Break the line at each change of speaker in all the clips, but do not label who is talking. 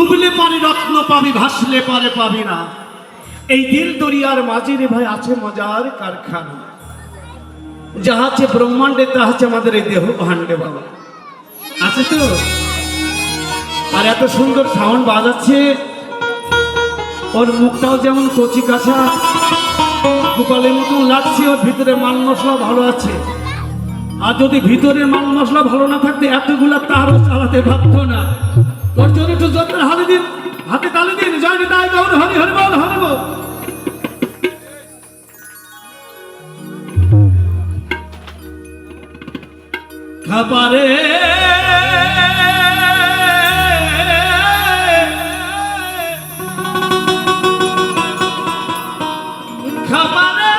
ডুবলে পারে রত্ন পাবি, ভাসলে পারে পাবি না। এই দিল দরিয়ার মাঝে রে ভাই আছে মজার কারখানা। যাহা আছে ব্রহ্মাণ্ডে তা আছে আমাদের এই দেহ ভাণ্ডে বাবা, আছে তো। আর এত সুন্দর সাউন্ড বাজাচ্ছে, ওর মুখটাও যেমন কচি কাঁচা গোপালের মতন লাগছে, ওর ভিতরে মাল মশলা ভালো আছে। আর যদি ভিতরের মাল মশলা ভালো না থাকতে এতগুলা তারও চালাতে পারত না। তোর জন্য একটু যত্নের হাতে দিন, হাতে তালে দিন, জয় নিতাই গৌর হরি হরি বল হরি বল। খাবারে খাবারে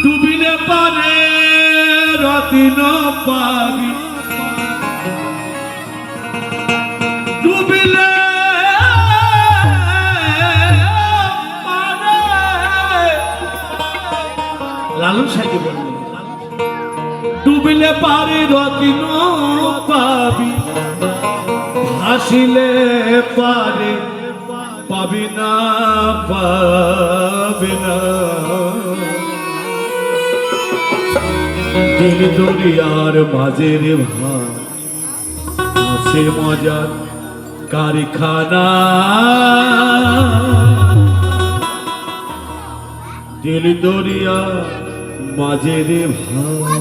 ডুবিলে পারে রতিন পাবি, ডুবিলে লালু সাহেব বললেন ডুবিলে পারে রতিন পাবি, হাসিলে পারে পাবি না পাবি না। দিল দরিয়ার মাঝে রে ভাই আছে মজার কারখানা। দিল দরিয়া মাঝে রে ভাই